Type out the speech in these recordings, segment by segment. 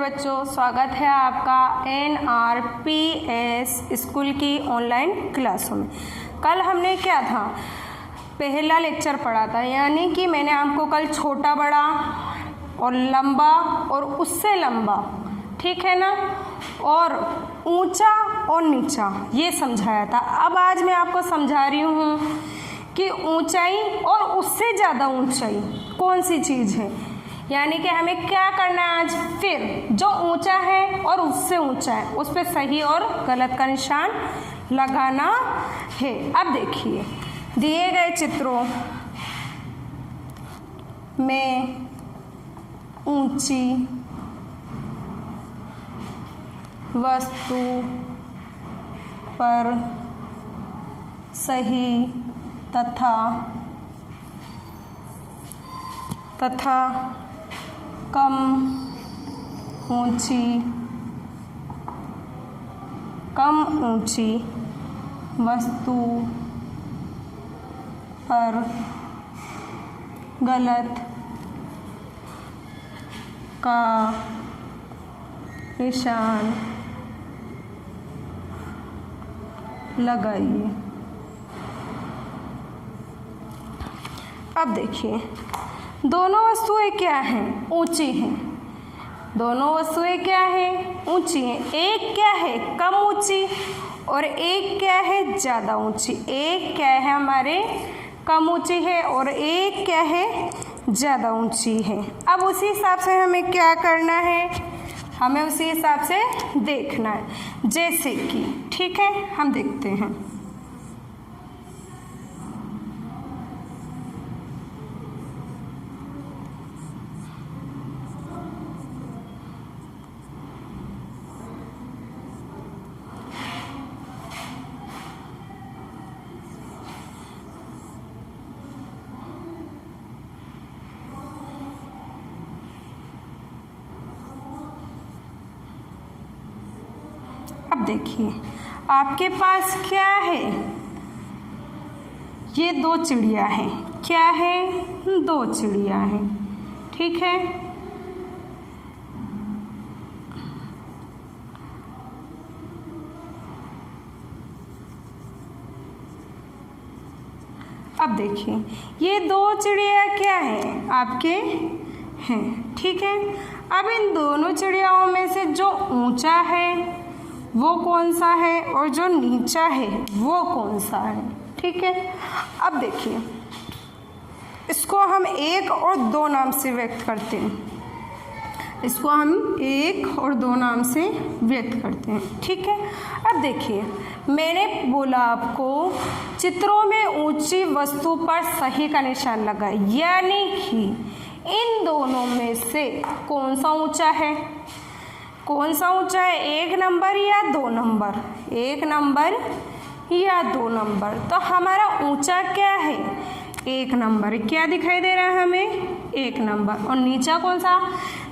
बच्चों, स्वागत है आपका NRPS स्कूल की ऑनलाइन क्लासों में। कल हमने क्या था, पहला लेक्चर पढ़ा था, यानी कि मैंने आपको कल छोटा बड़ा और लंबा और उससे लंबा, ठीक है ना, और ऊंचा और नीचा ये समझाया था। अब आज मैं आपको समझा रही हूँ कि ऊंचाई और उससे ज़्यादा ऊंचाई कौन सी चीज़ है, यानी कि हमें क्या करना है आज। फिर जो ऊंचा है और उससे ऊंचा है उस पर सही और गलत का निशान लगाना है। अब देखिए, दिए गए चित्रों में ऊंची वस्तु पर सही तथा कम ऊंची वस्तु पर गलत का निशान लगाइए। अब देखिए, दोनों वस्तुएं क्या हैं, ऊंची हैं। दोनों वस्तुएं क्या हैं, ऊंची हैं। एक क्या है, कम ऊंची, और एक क्या है, ज़्यादा ऊंची। एक क्या है हमारे, कम ऊंची है, और एक क्या है, ज़्यादा ऊंची है। अब उसी हिसाब से हमें क्या करना है, हमें उसी हिसाब से देखना है। जैसे कि, ठीक है, हम देखते हैं। अब देखिए, आपके पास क्या है, ये दो चिड़िया हैं। क्या है, दो चिड़िया हैं, ठीक है। अब देखिए, ये दो चिड़िया क्या है, आपके हैं, ठीक है। अब इन दोनों चिड़ियाओं में से जो ऊंचा है वो कौन सा है, और जो नीचा है वो कौन सा है, ठीक है। अब देखिए, इसको हम एक और दो नाम से व्यक्त करते हैं। इसको हम एक और दो नाम से व्यक्त करते हैं, ठीक है। अब देखिए, मैंने बोला आपको चित्रों में ऊंची वस्तु पर सही का निशान लगाए, यानी कि इन दोनों में से कौन सा ऊंचा है, कौन सा ऊंचा है, एक नंबर या दो नंबर, एक नंबर या दो नंबर। तो हमारा ऊंचा क्या है, एक नंबर। क्या दिखाई दे रहा है हमें, एक नंबर। और नीचा कौन सा,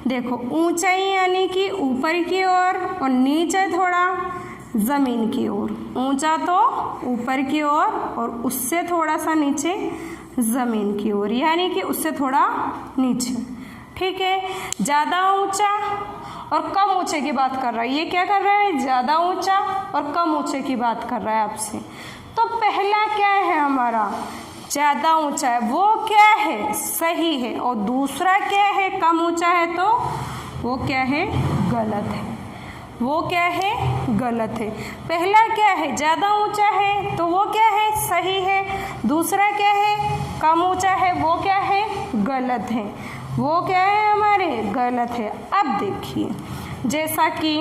देखो ऊंचाई यानी कि ऊपर की ओर, और नीचे थोड़ा ज़मीन की ओर। ऊंचा तो ऊपर की ओर और उससे थोड़ा सा नीचे ज़मीन की ओर, यानी कि उससे थोड़ा नीचे, ठीक है। ज़्यादा ऊंचा और कम ऊंचे की बात कर रहा है, ये क्या कर रहा है, ज़्यादा ऊंचा और कम ऊंचे की बात कर रहा है आपसे। तो पहला क्या है हमारा, ज़्यादा ऊंचा है, वो क्या है, सही है। और दूसरा क्या है, कम ऊंचा है, तो वो क्या है, गलत है। वो क्या है, गलत है। पहला क्या है, ज़्यादा ऊंचा है, तो वो क्या है, सही है। दूसरा क्या है, कम ऊंचा है, वो क्या है, गलत है। वो क्या है हमारे, गलत है। अब देखिए, जैसा कि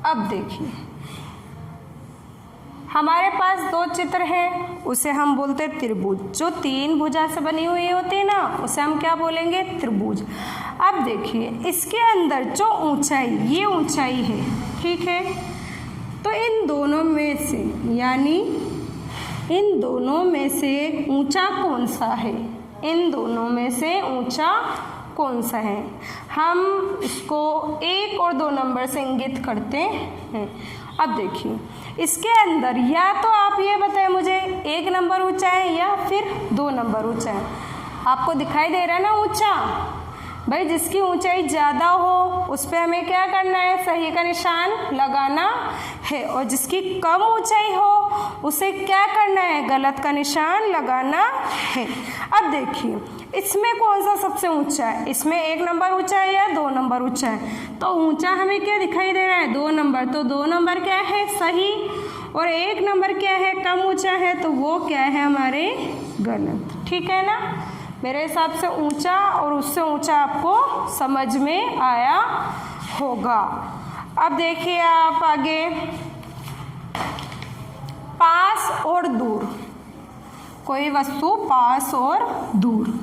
अब देखिए, हमारे पास दो चित्र हैं, उसे हम बोलते हैं त्रिभुज। जो तीन भुजा से बनी हुई होती है ना, उसे हम क्या बोलेंगे, त्रिभुज। अब देखिए, इसके अंदर जो ऊंचाई, ये ऊंचाई है, ठीक है। तो इन दोनों में से, यानी इन दोनों में से ऊंचा कौन सा है, इन दोनों में से ऊंचा कौन सा है। हम इसको 1 और 2 नंबर से इंगित करते हैं। अब देखिए इसके अंदर या तो आप ये बताएं मुझे 1 नंबर ऊंचा है या फिर 2 नंबर ऊंचा है। आपको दिखाई दे रहा है ना ऊंचा, भाई जिसकी ऊंचाई ज़्यादा हो उस पर हमें क्या करना है, सही का निशान लगाना है, और जिसकी कम ऊंचाई हो उसे क्या करना है, गलत का निशान लगाना है। अब देखिए इसमें कौन सा सबसे ऊंचा है, इसमें 1 नंबर ऊंचा है या 2 नंबर ऊंचा है। तो ऊंचा हमें क्या दिखाई दे रहा है, 2 नंबर। तो 2 नंबर क्या है, सही, और 1 नंबर क्या है, कम ऊंचा है, तो वो क्या है हमारे गलत। ठीक है ना, मेरे हिसाब से ऊंचा और उससे ऊंचा आपको समझ में आया होगा। अब देखिए आप आगे, पास और दूर, कोई वस्तु पास और दूर।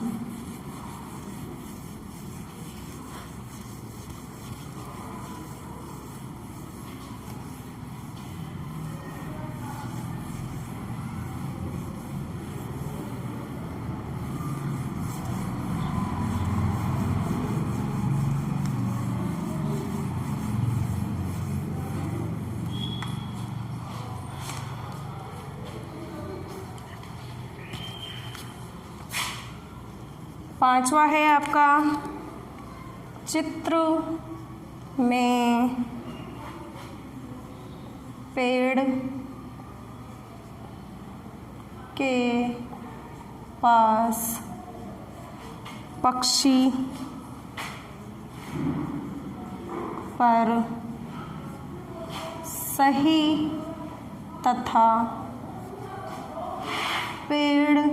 पांचवा है आपका, चित्र में पेड़ के पास पक्षी पर सही तथा पेड़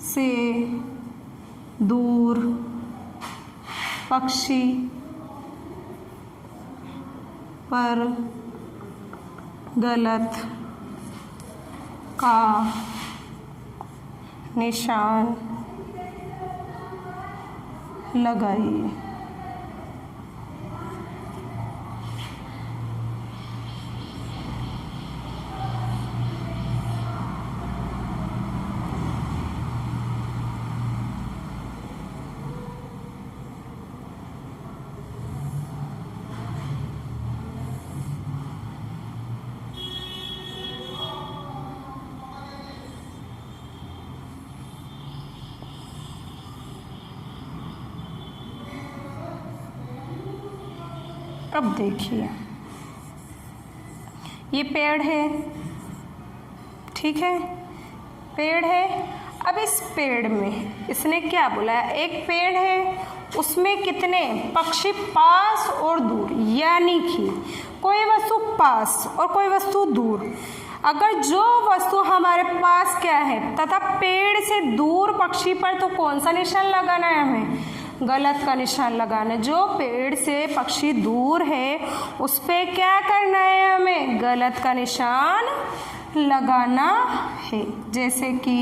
से दूर पक्षी पर गलत का निशान लगाइए। अब देखिए ये पेड़ है, ठीक है, पेड़ है। अब इस पेड़ में इसने क्या बोला है, एक पेड़ है, उसमें कितने पक्षी पास और दूर, यानी कि कोई वस्तु पास और कोई वस्तु दूर। अगर जो वस्तु हमारे पास क्या है तथा पेड़ से दूर पक्षी पर, तो कौन सा निशान लगाना है हमें, गलत का निशान लगाना है। जो पेड़ से पक्षी दूर है उस पे क्या करना है, हमें गलत का निशान लगाना है। जैसे कि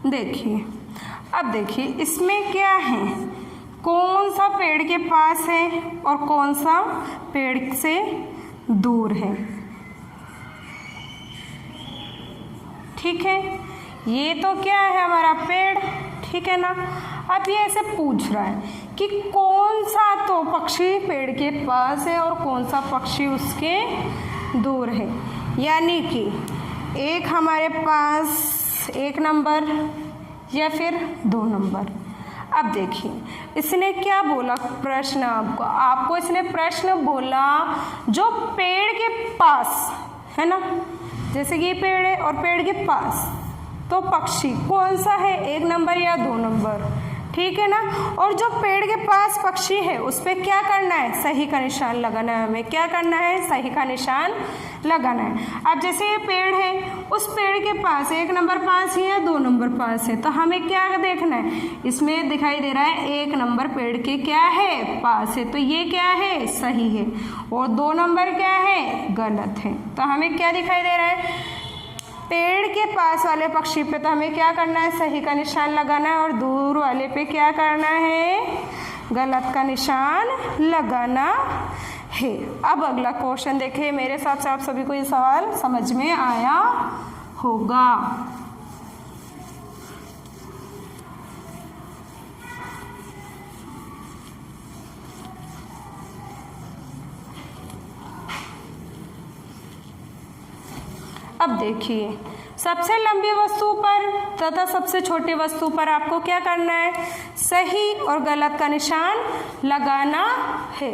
देखिए, अब देखिए इसमें क्या है, कौन सा पेड़ के पास है और कौन सा पेड़ से दूर है। ठीक है, ये तो क्या है हमारा पेड़, ठीक है ना। अब ये ऐसे पूछ रहा है कि कौन सा तो पक्षी पेड़ के पास है और कौन सा पक्षी उसके दूर है, यानी कि एक हमारे पास 1 नंबर या फिर 2 नंबर। अब देखिए इसने क्या बोला, प्रश्न आपको इसने प्रश्न बोला जो पेड़ के पास है ना, जैसे कि ये पेड़ है और पेड़ के पास तो पक्षी कौन सा है, 1 नंबर या 2 नंबर। ठीक है ना। और जो पेड़ के पास पक्षी है उस पर क्या करना है, सही का निशान लगाना है। हमें क्या करना है, सही का निशान लगाना है। अब जैसे ये पेड़ है, उस पेड़ के पास 1 नंबर पास ही है, 2 नंबर पास है, तो हमें क्या देखना है, इसमें दिखाई दे रहा है 1 नंबर पेड़ के क्या है, पास है, तो ये क्या है, सही है, और 2 नंबर क्या है, गलत है। तो हमें क्या दिखाई दे रहा है, पेड़ के पास वाले पक्षी पे तो हमें क्या करना है, सही का निशान लगाना है, और दूर वाले पे क्या करना है, गलत का निशान लगाना है। अब अगला क्वेश्चन देखिए, मेरे हिसाब से आप सभी को ये सवाल समझ में आया होगा। अब देखिए, सबसे लंबी वस्तु पर तथा सबसे छोटी वस्तु पर आपको क्या करना है, सही और गलत का निशान लगाना है।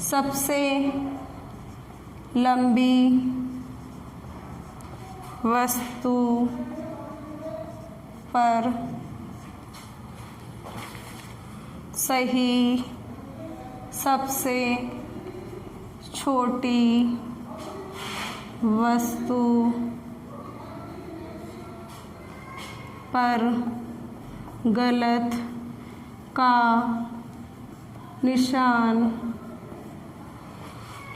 सबसे लंबी वस्तु पर सही, सबसे छोटी वस्तु पर गलत का निशान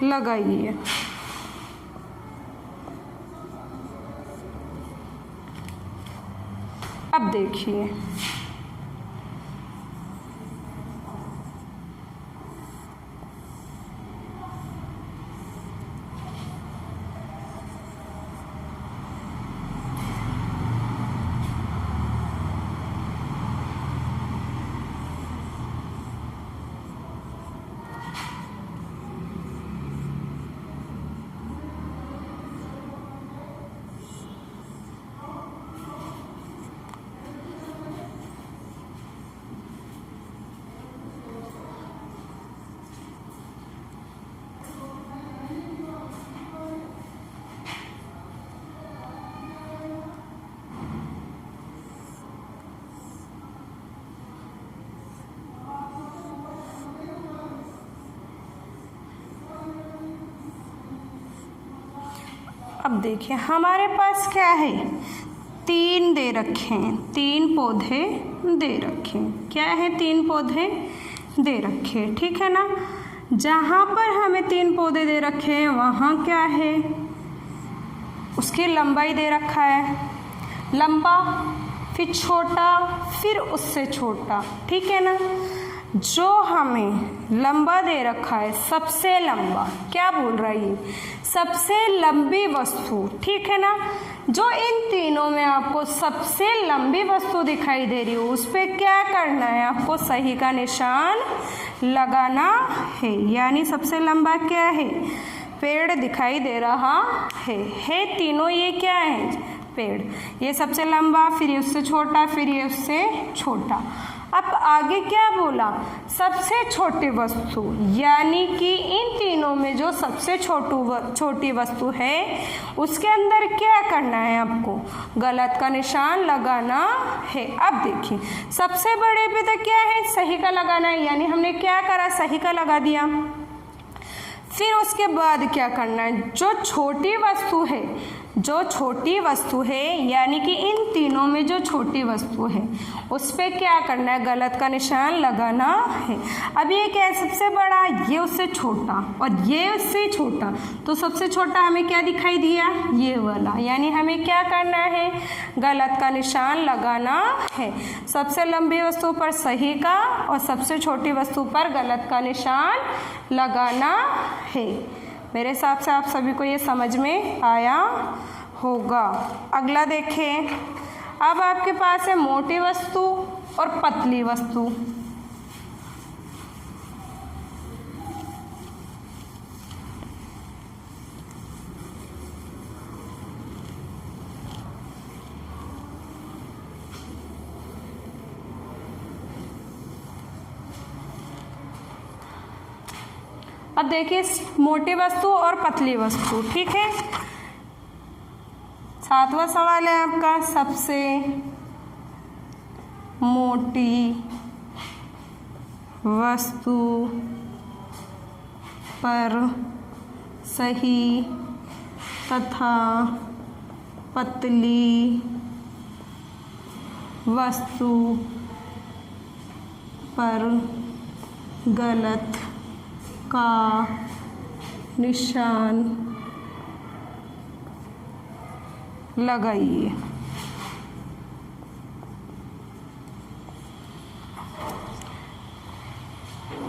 लगाइए। अब देखिए, अब देखिए हमारे पास क्या है, 3 दे रखे हैं, 3 पौधे दे रखे हैं। क्या है, 3 पौधे दे रखे हैं, ठीक है ना। जहाँ पर हमें 3 पौधे दे रखे हैं वहाँ क्या है, उसकी लंबाई दे रखा है, लंबा, फिर छोटा, फिर उससे छोटा, ठीक है ना। जो हमें लंबा दे रखा है, सबसे लंबा, क्या बोल रहा है ये, सबसे लंबी वस्तु, ठीक है ना। जो इन तीनों में आपको सबसे लंबी वस्तु दिखाई दे रही हो उस पर क्या करना है, आपको सही का निशान लगाना है। यानी सबसे लंबा क्या है, पेड़ दिखाई दे रहा है तीनों ये क्या है, पेड़। ये सबसे लंबा, फिर ये उससे छोटा, फिर ये उससे छोटा। अब आगे क्या बोला, सबसे छोटी वस्तु, यानी कि इन तीनों में जो सबसे छोटी वस्तु है उसके अंदर क्या करना है, आपको गलत का निशान लगाना है। अब देखिए, सबसे बड़े पे तो क्या है, सही का लगाना है, यानी हमने क्या करा, सही का लगा दिया। फिर उसके बाद क्या करना है, जो छोटी वस्तु है यानी कि इन तीनों में जो छोटी वस्तु है उस पर क्या करना है, गलत का निशान लगाना है। अब ये क्या है, सबसे बड़ा, ये उससे छोटा और ये उससे छोटा, तो सबसे छोटा हमें क्या दिखाई दिया, ये वाला, यानी हमें क्या करना है, गलत का निशान लगाना है। सबसे लंबी वस्तु पर सही का और सबसे छोटी वस्तु पर गलत का निशान लगाना है। मेरे हिसाब से आप सभी को ये समझ में आया होगा। अगला देखें, अब आपके पास है मोटी वस्तु और पतली वस्तु। अब देखिए, मोटी वस्तु और पतली वस्तु, ठीक है। 7वां सवाल है आपका, सबसे मोटी वस्तु पर सही तथा पतली वस्तु पर गलत का निशान लगाइए।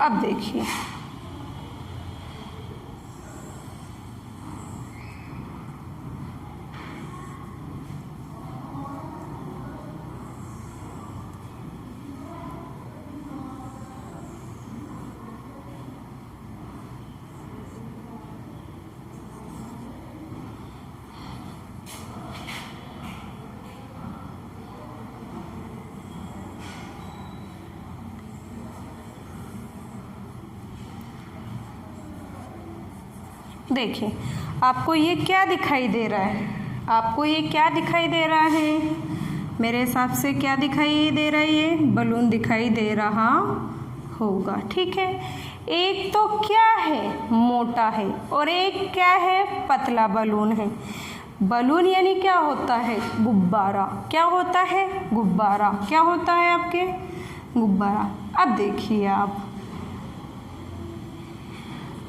अब देखिए, देखिए आपको ये क्या दिखाई दे रहा है? आपको ये क्या दिखाई दे रहा है? मेरे हिसाब से क्या दिखाई दे रहा है? ये बलून दिखाई दे रहा होगा, ठीक है। एक तो क्या है? मोटा है, और एक क्या है? पतला बलून है। बलून यानी क्या होता है? गुब्बारा। क्या होता है? गुब्बारा। क्या होता है आपके? गुब्बारा। अब देखिए आप,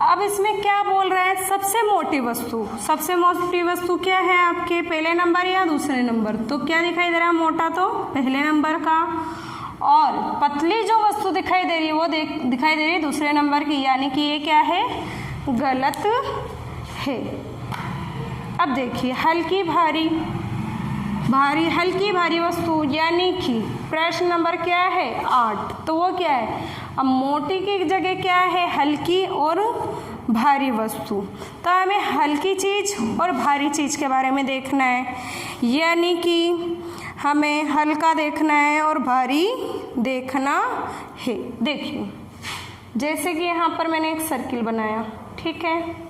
अब इसमें क्या बोल रहा है? सबसे मोटी वस्तु। सबसे मोटी वस्तु क्या है आपके? पहले नंबर या दूसरे नंबर? तो क्या दिखाई दे रहा है? मोटा तो पहले नंबर का, और पतली जो वस्तु दिखाई दे रही है वो दिखाई दे रही है दूसरे नंबर की, यानी कि ये क्या है? गलत है। अब देखिए, हल्की भारी, भारी हल्की भारी वस्तु, यानी कि प्रश्न नंबर क्या है? 8। तो वो क्या है? अब मोटी की जगह क्या है? हल्की और भारी वस्तु। तो हमें हल्की चीज़ और भारी चीज़ के बारे में देखना है, यानी कि हमें हल्का देखना है और भारी देखना है। देखिए, जैसे कि यहाँ पर मैंने एक सर्किल बनाया, ठीक है।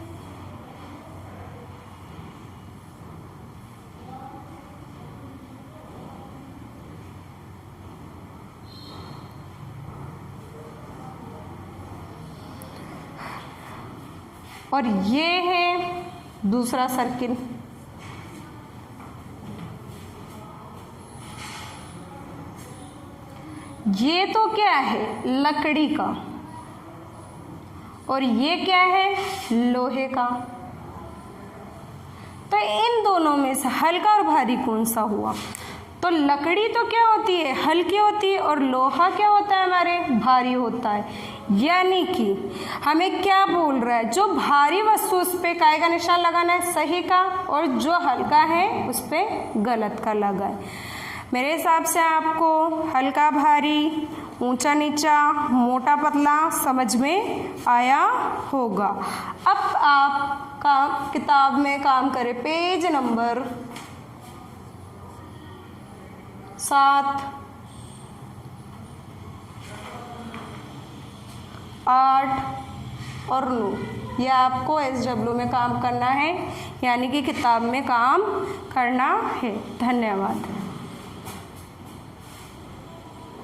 और ये है दूसरा सर्किल। ये तो क्या है? लकड़ी का, और ये क्या है? लोहे का। तो इन दोनों में से हल्का और भारी कौन सा हुआ? तो लकड़ी तो क्या होती है? हल्की होती है, और लोहा क्या होता है हमारे? भारी होता है। यानी कि हमें क्या बोल रहा है? जो भारी वस्तु उस पर काय का निशान लगाना है? सही का, और जो हल्का है उस पर गलत का लगाए। मेरे हिसाब से आपको हल्का भारी, ऊंचा नीचा, मोटा पतला समझ में आया होगा। अब आप किताब में काम करें, पेज नंबर 7, 8 और 9, यह आपको SW में काम करना है, यानी कि किताब में काम करना है। धन्यवाद।